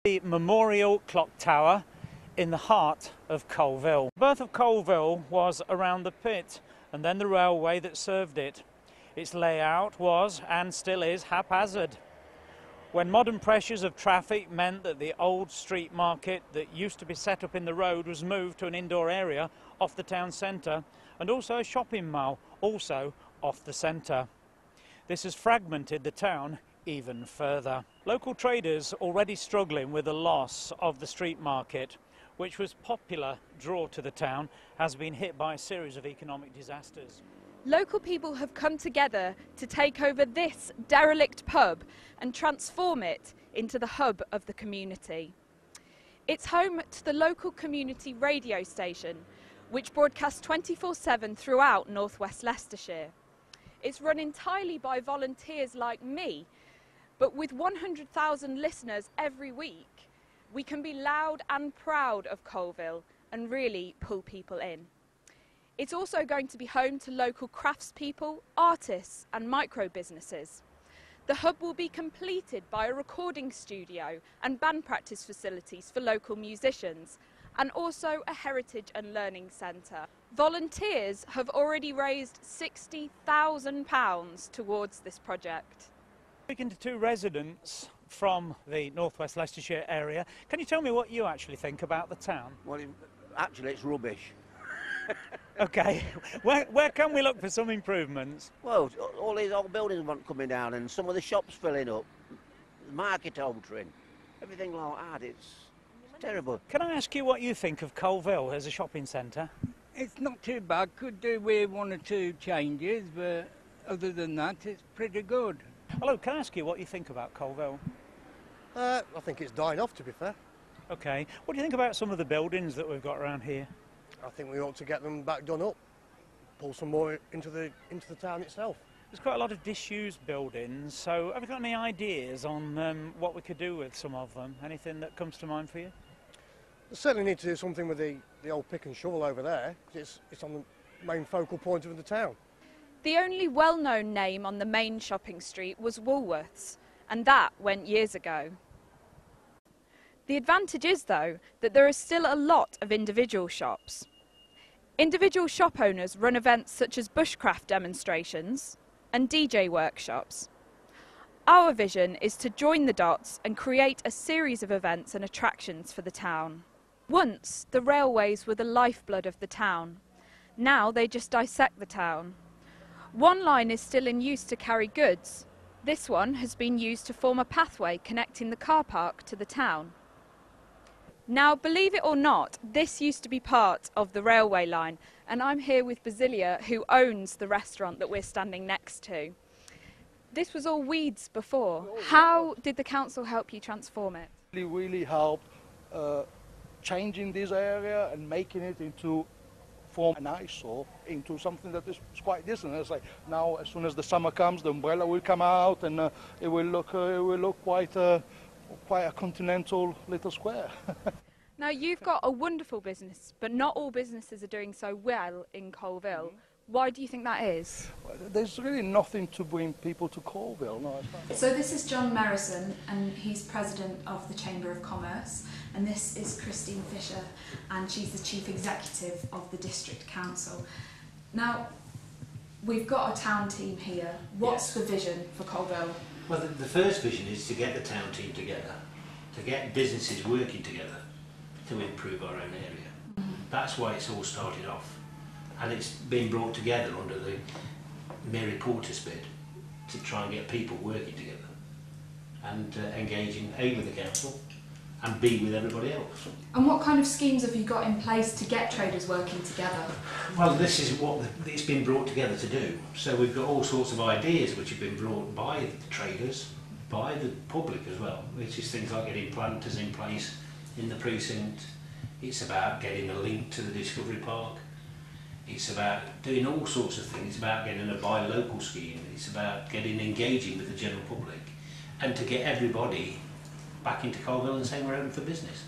The Memorial Clock Tower in the heart of Coalville. The birth of Coalville was around the pit and then the railway that served it. Its layout was, and still is, haphazard. When modern pressures of traffic meant that the old street market that used to be set up in the road was moved to an indoor area off the town centre, and also a shopping mall, also off the centre. This has fragmented the town even further. Local traders already struggling with the loss of the street market, which was a popular draw to the town, has been hit by a series of economic disasters. Local people have come together to take over this derelict pub and transform it into the hub of the community. It's home to the local community radio station, which broadcasts 24/7 throughout northwest Leicestershire. It's run entirely by volunteers like me, but with 100,000 listeners every week, we can be loud and proud of Coalville and really pull people in. It's also going to be home to local craftspeople, artists and micro businesses. The hub will be completed by a recording studio and band practice facilities for local musicians, and also a heritage and learning centre. Volunteers have already raised £60,000 towards this project. Speaking to two residents from the northwest Leicestershire area, can you tell me what you actually think about the town? Well, actually it's rubbish. Okay, where can we look for some improvements? Well, all these old buildings want coming down and some of the shops filling up, the market altering, everything like that, it's terrible. Can I ask you what you think of Coalville as a shopping centre? It's not too bad, could do with one or two changes, but other than that it's pretty good. Hello, can I ask you what you think about Coalville? I think it's dying off, to be fair. Okay, what do you think about some of the buildings that we've got around here? I think we ought to get them back done up, pull some more into the town itself. There's quite a lot of disused buildings, so have you got any ideas on what we could do with some of them? Anything that comes to mind for you? We certainly need to do something with the old pick and shovel over there, because it's on the main focal point of the town. The only well-known name on the main shopping street was Woolworths, and that went years ago. The advantage is, though, that there is still a lot of individual shops. Individual shop owners run events such as bushcraft demonstrations and DJ workshops. Our vision is to join the dots and create a series of events and attractions for the town. Once, the railways were the lifeblood of the town. Now they just dissect the town. One line is still in use to carry goods. This one has been used to form a pathway connecting the car park to the town. Now, believe it or not, this used to be part of the railway line, and I'm here with Basilia, who owns the restaurant that we're standing next to. This was all weeds before. How did the council help you transform it? It really helped changing this area and making it into form an eyesore into something that is quite decent. It's like now, as soon as the summer comes, the umbrella will come out, and it will look quite a continental little square. Now, you've got a wonderful business, but not all businesses are doing so well in Coalville. Why do you think that is? Well, there's really nothing to bring people to Coalville. No, it's not. So this is John Merrison, and he's president of the Chamber of Commerce, and this is Christine Fisher, and she's the chief executive of the District Council. Now, we've got a town team here. What's the vision for Coalville? Well, the first vision is to get the town team together, to get businesses working together to improve our own area. That's why it's all started off. And it's been brought together under the Mary Portas bid to try and get people working together and engaging A with the council and B with everybody else. And what kind of schemes have you got in place to get traders working together? Well, this is what it's been brought together to do. So we've got all sorts of ideas which have been brought by the traders, by the public as well, which is things like getting planters in place in the precinct. It's about getting a link to the Discovery Park. It's about doing all sorts of things. It's about getting a buy local scheme. It's about engaging with the general public and to get everybody back into Coalville and saying we're open for business.